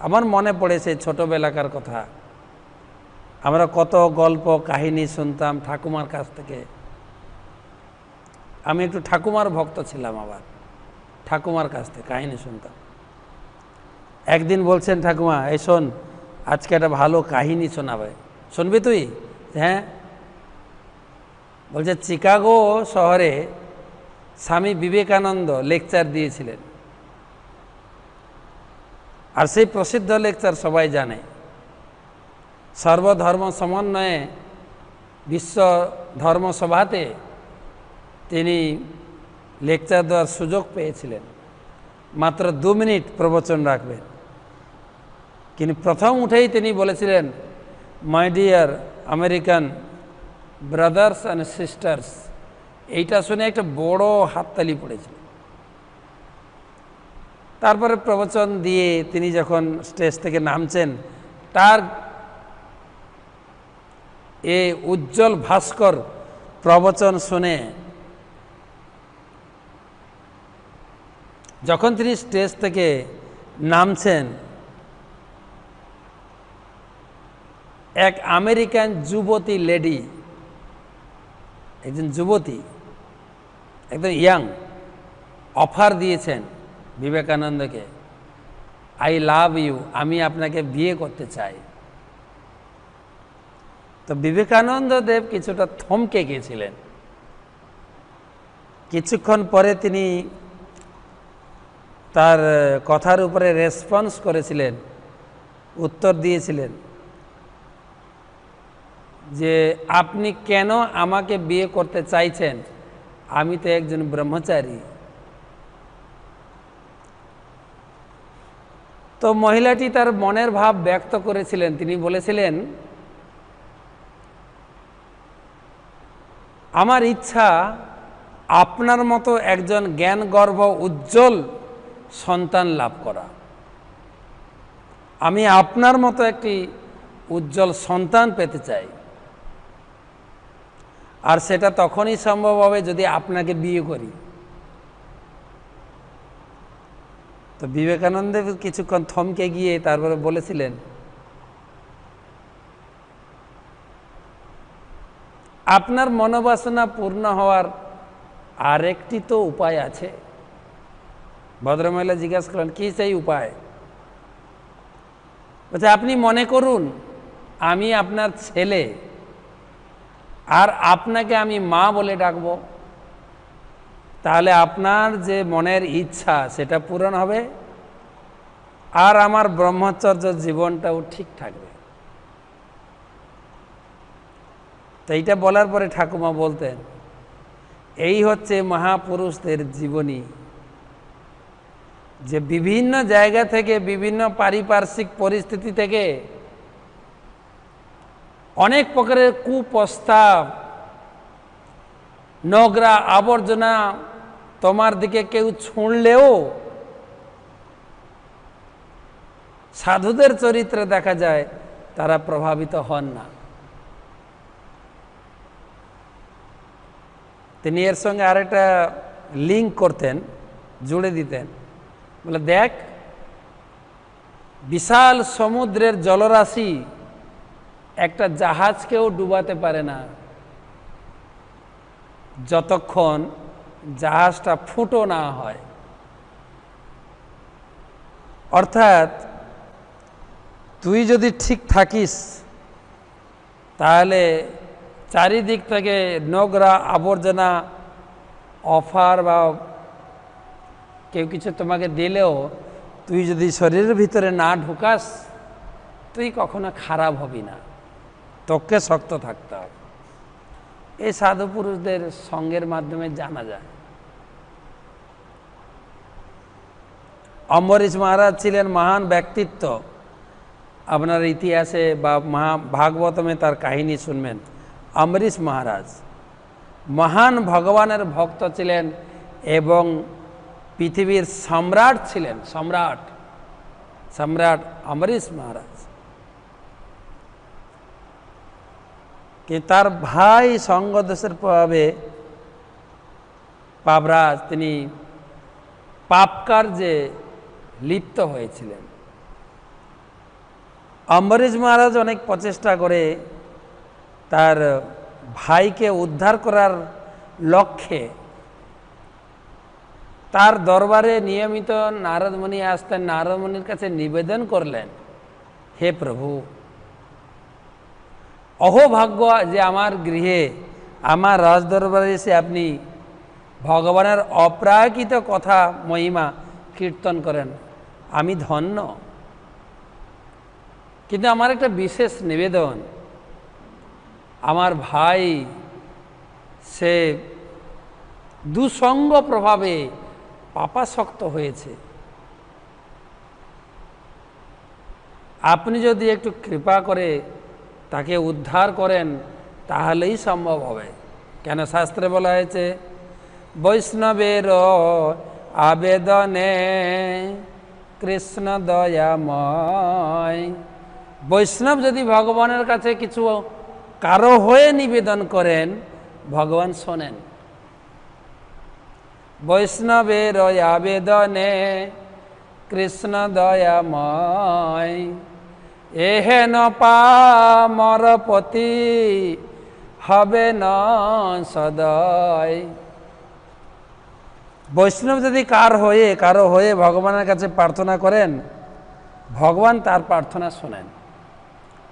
আমার মনে পড়ে সেই ছোটোবেলাকার কথা। আমরা কত গল্প কাহিনী শুনতাম ঠাকুমার কাছ থেকে। আমি একটু ঠাকুমার ভক্ত ছিলাম, আবার ঠাকুমার কাছ থেকে কাহিনী শুনতাম। একদিন বলছেন ঠাকুমা, এই শোন, আজকে একটা ভালো কাহিনী শোনাবে, শুনবি তুই? হ্যাঁ। বলছে চিকাগো শহরে স্বামী বিবেকানন্দ লেকচার দিয়েছিলেন, আর সেই প্রসিদ্ধ লেকচার সবাই জানে। সর্বধর্ম সমন্বয়ে বিশ্ব ধর্মসভাতে তিনি লেকচার দেওয়ার সুযোগ পেয়েছিলেন। মাত্র 2 মিনিট প্রবচন রাখবেন, কিন্তু প্রথম উঠেই তিনি বলেছিলেন, my dear American brothers and sisters. এইটা শুনে একটা বড় হাততালি পড়েছিল। তারপরে প্রবচন দিয়ে তিনি যখন স্টেজ থেকে নামছেন, তার এ উজ্জ্বল ভাস্কর প্রবচন শুনে যখন তিনি স্টেজ থেকে নামছেন, এক আমেরিকান যুবতী লেডি, একজন যুবতী একদম ইয়াং, অফার দিয়েছেন বিবেকানন্দকে, আই লাভ ইউ, আমি আপনাকে বিয়ে করতে চাই। তো বিবেকানন্দ দেব কিছুটা থমকে গিয়েছিলেন। কিছুক্ষণ পরে তিনি তার কথার উপরে রেসপন্স করেছিলেন, উত্তর দিয়েছিলেন যে আপনি কেন আমাকে বিয়ে করতে চাইছেন, আমি তো একজন ব্রহ্মচারী। তো মহিলাটি তার মনের ভাব ব্যক্ত করেছিলেন। তিনি বলেছিলেন, আমার ইচ্ছা আপনার মতো একজন জ্ঞানগর্ভ উজ্জ্বল সন্তান লাভ করা। আমি আপনার মতো একটি উজ্জ্বল সন্তান পেতে চাই, আর সেটা তখনই সম্ভব হবে যদি আপনাকে বিয়ে করি। তো বিবেকানন্দ কিছুক্ষণ থমকে গিয়ে তারপরে বলেছিলেন, আপনার মনোবাসনা পূর্ণ হওয়ার আরেকটি তো উপায় আছে। ভদ্রমহিলা জিজ্ঞাসা করলেন, কি সেই উপায়? বলছে, আপনি মনে করুন আমি আপনার ছেলে, আর আপনাকে আমি মা বলে ডাকবো, তাহলে আপনার যে মনের ইচ্ছা সেটা পূরণ হবে, আর আমার ব্রহ্মচর্য জীবনটাও ঠিক থাকবে। তো এইটা বলার পরে ঠাকুমা বলতেন, এই হচ্ছে মহাপুরুষদের জীবনী, যে বিভিন্ন জায়গা থেকে, বিভিন্ন পারিপার্শ্বিক পরিস্থিতি থেকে অনেক প্রকারের কুপ্রস্তাব, নোংরা আবর্জনা তোমার দিকে কেউ ছুঁড়লেও সাধুদের চরিত্রে দেখা যায় তারা প্রভাবিত হন না। তিনি এর সঙ্গে আরেকটা লিঙ্ক করতেন, জুড়ে দিতেন, বলে দেখ, বিশাল সমুদ্রের জলরাশি একটা জাহাজকেও ডুবাতে পারে না যতক্ষণ জাহাজটা ফুটো না হয়। অর্থাৎ তুই যদি ঠিক থাকিস তাহলে চারিদিক থেকে নোংরা আবর্জনা অফার বা কেউ কিছু তোমাকে দিলেও তুই যদি শরীরের ভিতরে না ঢুকাস, তুই কখনো খারাপ হবি না, তোকে শক্ত থাকতে হবে। এই সাধু পুরুষদের সঙ্গের মাধ্যমে জানা যায়। অম্বরীশ মহারাজ ছিলেন মহান ব্যক্তিত্ব। আপনার ইতিহাসে বা ভাগবতমে তার কাহিনী শুনবেন। অম্বরীশ মহারাজ মহান ভগবানের ভক্ত ছিলেন এবং পৃথিবীর সম্রাট ছিলেন, সম্রাট অম্বরীশ মহারাজ। কিন্তু তার ভাই সঙ্গদোষের প্রভাবে পাপরাজ, তিনি পাপ কার্যে লিপ্ত হয়েছিলেন। অম্বরীশ মহারাজ অনেক প্রচেষ্টা করে তার ভাইকে উদ্ধার করার লক্ষ্যে তার দরবারে নিয়মিত নারদমণি আসতেন। নারদমণির কাছে নিবেদন করলেন, হে প্রভু, অহোভাগ্য যে আমার গৃহে আমার রাজদরবারে এসে আপনি ভগবানের অপ্রাকৃত কথা মহিমা কীর্তন করেন, আমি ধন্য। কিন্তু আমার একটা বিশেষ নিবেদন, আমার ভাই সে দুসঙ্গ প্রভাবে পাপাসক্ত হয়েছে, আপনি যদি একটু কৃপা করে তাকে উদ্ধার করেন তাহলেই সম্ভব হবে। কেন শাস্ত্রে বলা হয়েছে, বৈষ্ণবের আবেদনে কৃষ্ণ দয়াময়। বৈষ্ণব যদি ভগবানের কাছে কিছু কারো হয়ে নিবেদন করেন, ভগবান শোনেন। বৈষ্ণবের আবেদনে কৃষ্ণ দয়াময়, এহেন পামর পতি হবে না সদয়। বৈষ্ণব যদি কারো হয়ে ভগবানের কাছে প্রার্থনা করেন, ভগবান তার প্রার্থনা শোনেন।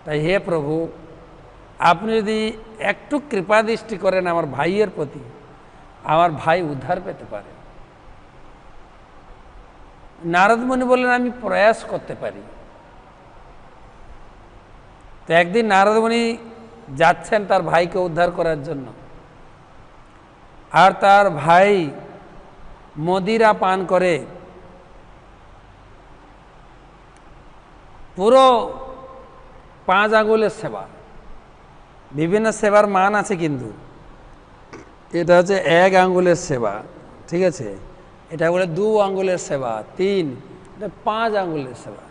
তাই হে প্রভু, আপনি যদি একটু কৃপা দৃষ্টি করেন আমার ভাইয়ের প্রতি, আমার ভাই উদ্ধার পেতে পারে। নারদমুনি বললেন, আমি প্রয়াস করতে পারি। তো একদিন নারদমুনি যাচ্ছেন তার ভাইকে উদ্ধার করার জন্য, আর তার ভাই মদিরা পান করে পুরো 5 আঙ্গুলের সেবা। বিভিন্ন সেবার মান আছে, কিন্তু এটা হচ্ছে 1 আঙ্গুলের সেবা, ঠিক আছে? এটা বলে 2 আঙ্গুলের সেবা, 3, এটা 5 আঙ্গুলের সেবা।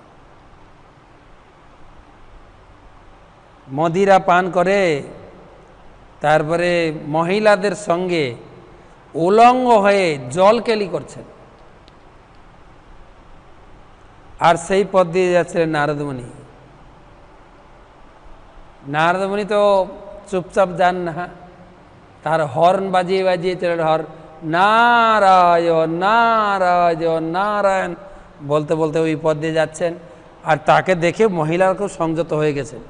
মদিরা পান করে তারপরে মহিলাদের সঙ্গে উলঙ্গ হয়ে জল কেলি করছেন, আর সেই পথ দিয়ে যাচ্ছিলেন নারদমুনি। নারদমুনি তো চুপচাপ যান না, তার হর্ন বাজিয়ে বাজিয়ে চলেন, নারায়ণ নারায়ণ নারায়ণ বলতে বলতে ওই পথ দিয়ে যাচ্ছেন। আর তাকে দেখে মহিলারা খুব সংযত হয়ে গেছেন,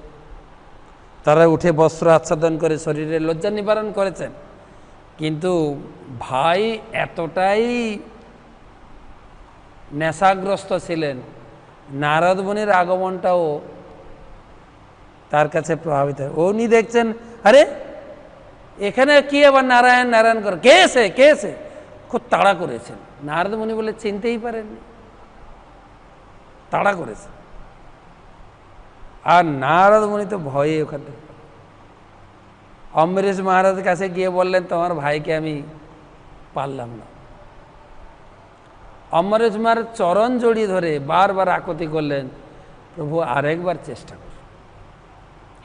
তারা উঠে বস্ত্র আচ্ছাদন করে শরীরের লজ্জা নিবারণ করেছেন। কিন্তু ভাই এতটাই নেশাগ্রস্ত ছিলেন, নারদমুনির আগমনটাও তার কাছে প্রভাবিত। উনি দেখছেন, আরে এখানে কি আবার নারায়ণ নারায়ণ করে, কে এসে খুব তাড়া করেছেন। নারদমুনি বলে চিনতেই পারেননি, তাড়া করেছে। আর নারদমুনি তো ভয়ে ওখান থেকে অম্বরীশ মহারাজের কাছে গিয়ে বললেন, তোমার ভাইকে আমি পারলাম না। অম্বরীশ মহারাজ চরণ জড়িয়ে ধরে বারবার আকুতি করলেন, প্রভু আরেকবার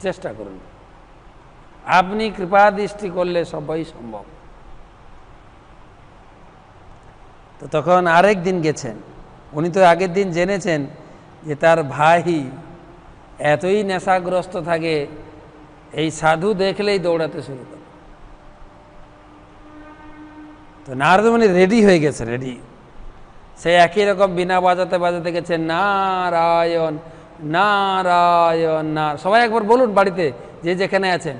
চেষ্টা করুন, আপনি কৃপা দৃষ্টি করলে সবই সম্ভব। তো তখন আরেক দিন গেছেন। উনি তো আগের দিন জেনেছেন যে তার ভাই এতই নেশাগ্রস্ত থাকে, এই সাধু দেখলেই দৌড়াতে শুরু করে। তো নারদমুনি রেডি হয়ে গেছে, সে একই রকম বিনা বাজাতে বাজাতে গেছে, নারায়ণ নারায়ণ সবাই একবার বলুন বাড়িতে যে যেখানে আছেন,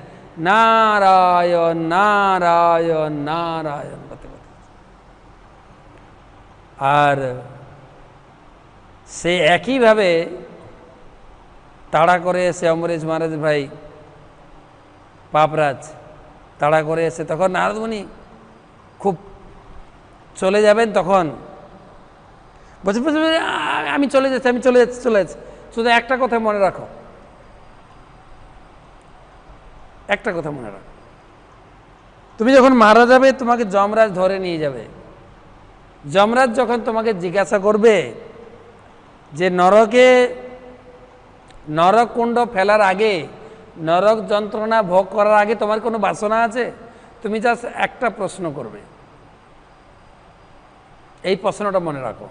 নারায়ণ নারায়ণ নারায়ণ। আর সে একইভাবে তাড়া করে এসে অম্বরীশ মহারাজ ভাই পাপরাজ তাড়া করে এসে, তখন নারদমুনি খুব চলে যাবেন, তখন বলছে আমি চলে যাচ্ছি। শুধু একটা কথা মনে রাখো, তুমি যখন মারা যাবে তোমাকে যমরাজ ধরে নিয়ে যাবে। যমরাজ যখন তোমাকে জিজ্ঞাসা করবে যে নরক কুণ্ড ফেলার আগে, নরক যন্ত্রণা ভোগ করার আগে তোমার কোনো বাসনা আছে, তুমি জাস্ট একটা প্রশ্ন করবে। এই প্রশ্নটা মনে রাখো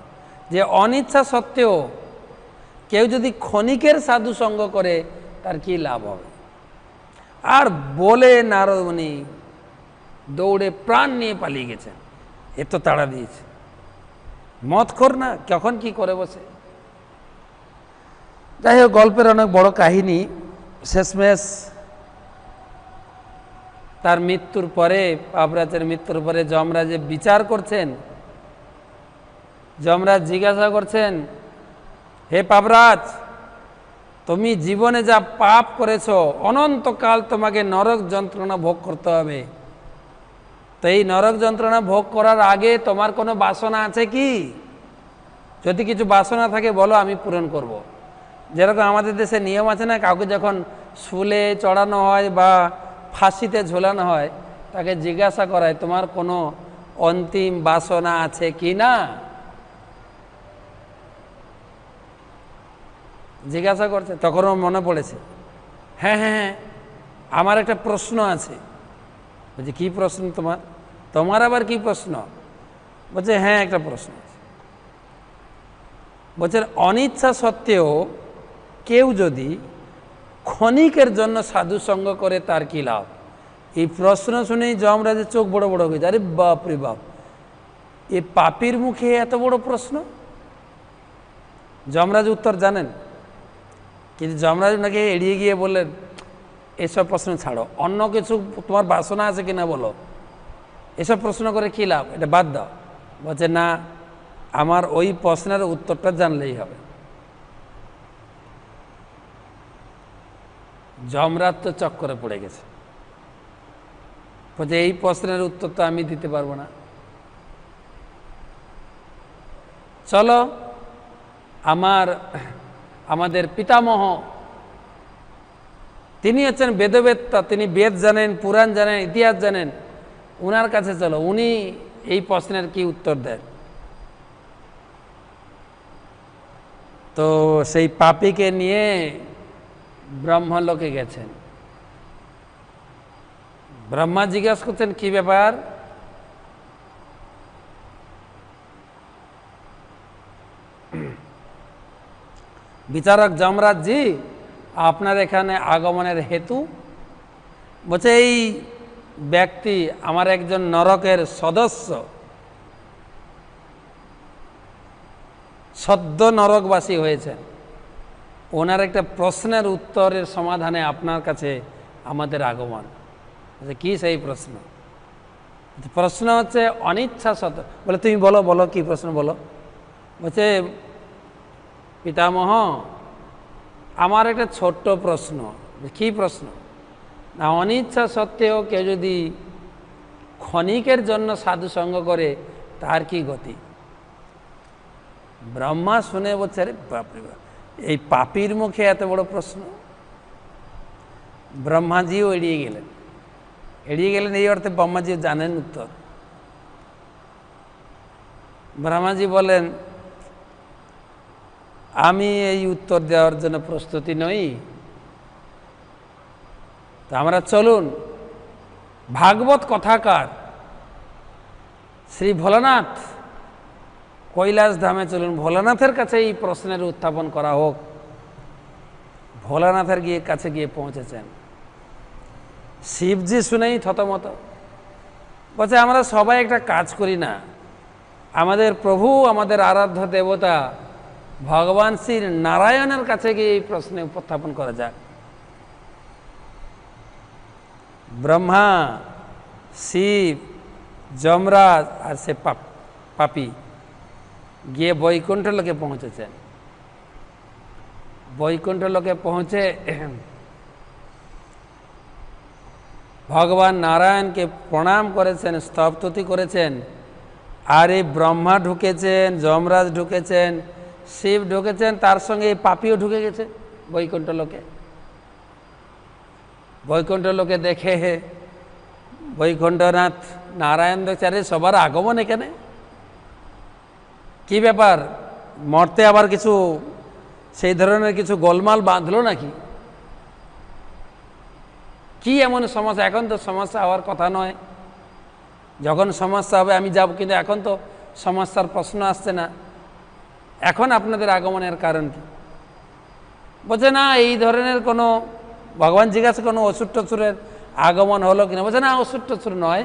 যে অনিচ্ছা সত্ত্বেও কেউ যদি ক্ষণিকের সাধু সঙ্গ করে তার কি লাভ হবে। আর বলে নারদ মুনি দৌড়ে প্রাণ নিয়ে পালিয়ে গেছেন, এত তাড়া দিয়েছে। মদখোর না, কখন কি করে বসে। যাই হোক, গল্পের অনেক বড় কাহিনী। শেষমেশ তার মৃত্যুর পরে, পাপরাজের মৃত্যুর পরে যমরাজে বিচার করছেন। যমরাজ জিজ্ঞাসা করছেন, হে পাপরাজ, তুমি জীবনে যা পাপ করেছ, অনন্তকাল তোমাকে নরক যন্ত্রণা ভোগ করতে হবে। তো এই নরক যন্ত্রণা ভোগ করার আগে তোমার কোনো বাসনা আছে কি? যদি কিছু বাসনা থাকে বলো, আমি পূরণ করব। যেরকম আমাদের দেশে নিয়ম আছে না, কাউকে যখন শুলে চড়ানো হয় বা ফাঁসিতে ঝোলানো হয়, তাকে জিজ্ঞাসা করায় তোমার কোনো অন্তিম বাসনা আছে কি না। জিজ্ঞাসা করছে, তখন মনে পড়েছে, হ্যাঁ হ্যাঁ হ্যাঁ, আমার একটা প্রশ্ন আছে। বলছে, কী প্রশ্ন তোমার? তোমার আবার কি প্রশ্ন? বলছে, হ্যাঁ একটা প্রশ্ন আছে। বলছে, অনিচ্ছা সত্ত্বেও কেউ যদি ক্ষণিকের জন্য সাধু সঙ্গ করে তার কি লাভ? এই প্রশ্ন শুনেই যমরাজের চোখ বড় বড় হয়ে যায়। আরে বাপ রে বাপ, এ পাপীর মুখে এত বড় প্রশ্ন! যমরাজ উত্তর জানেন, কিন্তু যমরাজ ওনাকে এড়িয়ে গিয়ে বললেন, এসব প্রশ্ন ছাড়ো, অন্য কিছু তোমার বাসনা আছে কিনা বলো, এসব প্রশ্ন করে কী লাভ, এটা বাদ দাও। বলছে, না, আমার ওই প্রশ্নের উত্তরটা জানলেই হবে। যমরাজ তো চক্করে পড়ে গেছে। বলছে, এই প্রশ্নের উত্তর তো আমি দিতে পারবো না। চলো, আমাদের পিতামহ, তিনি হচ্ছেন বেদবেত্তা, তিনি বেদ জানেন, পুরাণ জানেন, ইতিহাস জানেন, উনার কাছে চলো, উনি এই প্রশ্নের কি উত্তর দেন। তো সেই পাপীকে নিয়ে ব্রহ্মলোকে গেছেন। ব্রহ্মা জিজ্ঞাসা করছেন, কি ব্যাপার? বিচারক যমরাজজি, আপনার এখানে আগমনের হেতু? বলছে, এই ব্যক্তি আমার একজন নরকের সদস্য, সদ্য নরকবাসী হয়েছেন, ওনার একটা প্রশ্নের উত্তরের সমাধানে আপনার কাছে আমাদের আগমন। কি সেই প্রশ্ন? প্রশ্ন হচ্ছে অনিচ্ছা সত্য। বলে, তুমি বলো, বলো কি প্রশ্ন বলো। বলছে, পিতামহ, আমার একটা ছোট্ট প্রশ্ন। কি প্রশ্ন? না, অনিচ্ছা সত্ত্বেও কেউ যদি ক্ষণিকের জন্য সাধু সঙ্গ করে তার কি গতি? ব্রহ্মা শুনে বলছে, আরে বাপরে বাপ, এই পাপীর মুখে এত বড় প্রশ্ন। ব্রহ্মাজিও এড়িয়ে গেলেন। এই অর্থে ব্রহ্মাজি জানেন উত্তর। ব্রহ্মাজি বলেন, আমি এই উত্তর দেওয়ার জন্য প্রস্তুতি নই। তো আমরা চলুন, ভাগবত কথাকার শ্রী ভোলানাথ কৈলাস ধামে চলুন, ভোলানাথের কাছে এই প্রশ্নের উত্থাপন করা হোক। ভোলানাথের কাছে গিয়ে পৌঁছেছেন। শিবজি শুনেই থতমত। বলছে, আমরা সবাই একটা কাজ করি না, আমাদের প্রভু, আমাদের আরাধ্য দেবতা ভগবান শ্রী নারায়ণের কাছে গিয়ে এই প্রশ্নে উপস্থাপন করা যাক। ব্রহ্মা, শিব, যমরাজ আর সে পাপী গিয়ে বৈকুণ্ঠ লোকে পৌঁছেছেন। বৈকুণ্ঠ লোকে পৌঁছে ভগবান নারায়ণকে প্রণাম করেছেন, স্তবস্তুতি করেছেন। আর এই ব্রহ্মা ঢুকেছেন, যমরাজ ঢুকেছেন, শিব ঢুকেছেন, তার সঙ্গে এই পাপীও ঢুকে গেছে বৈকুণ্ঠ লোকে। বৈকুণ্ঠ লোকে দেখে বৈকুণ্ঠনাথ নারায়ণ দেখছে, আরে সবার আগমন এখানে, কি ব্যাপার, মরতে আবার কিছু সেই ধরনের কিছু গোলমাল বাঁধলো নাকি? কি এমন সমস্যা? এখন তো সমস্যা হওয়ার কথা নয়, যখন সমস্যা হবে আমি যাব, কিন্তু এখন তো সমস্যার প্রশ্ন আসছে না, এখন আপনাদের আগমনের কারণ কি? বলছে না এই ধরনের কোনো, ভগবান জিজ্ঞাসা কোনো অসুর টসুরের আগমন হলো কিনা, বলছে না অসুর টসুর নয়।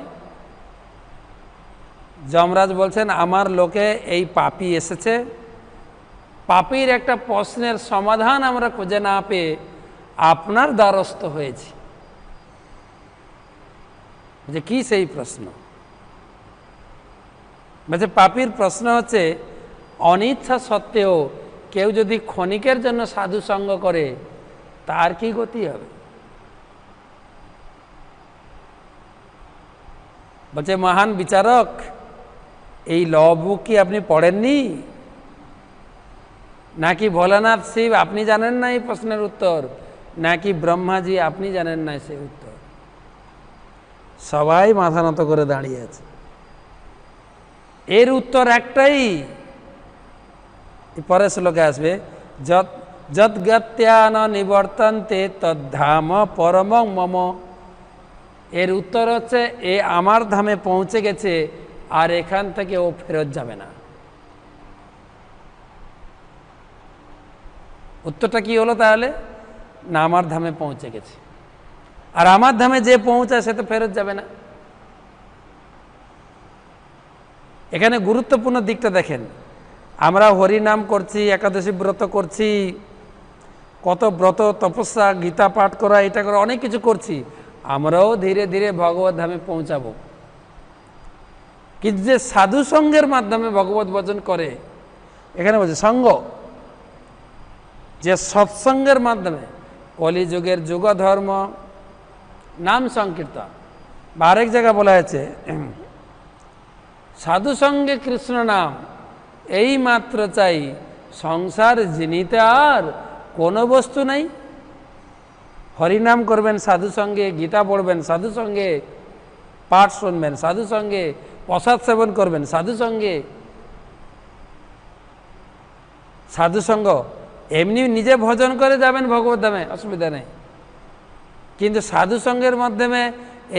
যমরাজ বলছেন আমার লোকে এই পাপী এসেছে, পাপীর একটা প্রশ্নের সমাধান আমরা খুঁজে না পেয়ে আপনার দ্বারস্থ হয়েছি। যে কি সেই প্রশ্ন? বলছে পাপীর প্রশ্ন হচ্ছে অনিচ্ছা সত্ত্বেও কেউ যদি ক্ষণিকের জন্য সাধু সঙ্গ করে তার কি গতি হবে? বলছে মহান বিচারক, এই ল বুক কি আপনি পড়েননি নাকি ভোলানাথ শিব আপনি জানেন না এই প্রশ্নের উত্তর, নাকি ব্রহ্মাজি আপনি জানেন না সেই উত্তর? সবাই মাথা নত করে দাঁড়িয়ে আছে। এর উত্তর একটাই, পরের শ্লোকে আসবে, যৎগত্যা ন নিবর্তন্তে তদ্ধাম পরমং মম। এর উত্তর হচ্ছে এ আমার ধামে পৌঁছে গেছে আর এখান থেকে ও ফেরত যাবে না। উত্তরটা কি হলো তাহলে? না আমার ধামে পৌঁছে গেছে, আর আমার ধামে যে পৌঁছায় সে তো ফেরত যাবে না। এখানে গুরুত্বপূর্ণ দিকটা দেখেন, আমরা হরিনাম করছি, একাদশী ব্রত করছি, কত ব্রত তপস্যা, গীতা পাঠ করা, এটা করা, অনেক কিছু করছি, আমরাও ধীরে ধীরে ভগবত ধামে পৌঁছাবো। কিন্তু যে সাধু সঙ্গের মাধ্যমে ভগবত ভজন করে, এখানে বলছে সঙ্গ, যে সৎসঙ্গের মাধ্যমে কলিযুগের যুগ ধর্ম নাম সংকীর্তন, বা আরেক জায়গায় বলা হয়েছে সাধু সঙ্গে কৃষ্ণ নাম এই মাত্র চাই, সংসার জিনিতে আর কোনো বস্তু নেই। হরিনাম করবেন সাধু সঙ্গে, গীতা পড়বেন সাধু সঙ্গে, পাঠ শুনবেন সাধু সঙ্গে, প্রসাদ সেবন করবেন সাধু সঙ্গে। সাধু সঙ্গ এমনি নিজে ভজন করে যাবেন ভগবত ধামে, অসুবিধা নেই, কিন্তু সাধু সঙ্গের মাধ্যমে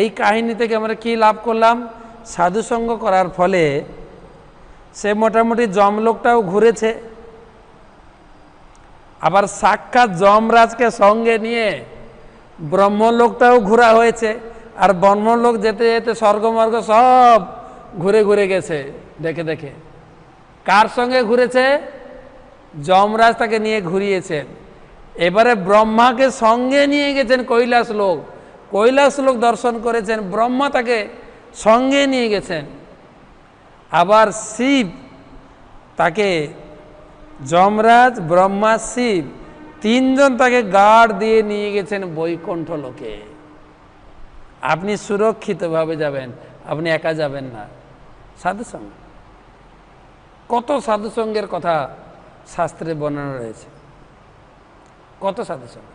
এই কাহিনী থেকে আমরা কি লাভ করলাম? সাধু সঙ্গ করার ফলে সে মোটামুটি যমলোকটাও ঘুরেছে, আবার সাক্ষাৎ যমরাজকে সঙ্গে নিয়ে ব্রহ্মলোকটাও ঘোরা হয়েছে, আর ব্রহ্মলোক যেতে যেতে স্বর্গমর্গ সব ঘুরে ঘুরে গেছে দেখে দেখে। কার সঙ্গে ঘুরেছে? যমরাজ তাকে নিয়ে ঘুরিয়েছেন। এবারে ব্রহ্মাকে সঙ্গে নিয়ে গেছেন কৈলাস লোক, কৈলাস লোক দর্শন করেছেন, ব্রহ্মা তাকে সঙ্গে নিয়ে গেছেন। আবার শিব তাকে, যমরাজ, ব্রহ্মা, শিব তিনজন তাকে গার্ড দিয়ে নিয়ে গেছেন বৈকুণ্ঠ লোকে। আপনি সুরক্ষিতভাবে যাবেন, আপনি একা যাবেন না। সাধুসঙ্গ, কত সাধুসঙ্গের কথা শাস্ত্রে বর্ণনা রয়েছে, কত সাধুসঙ্গ।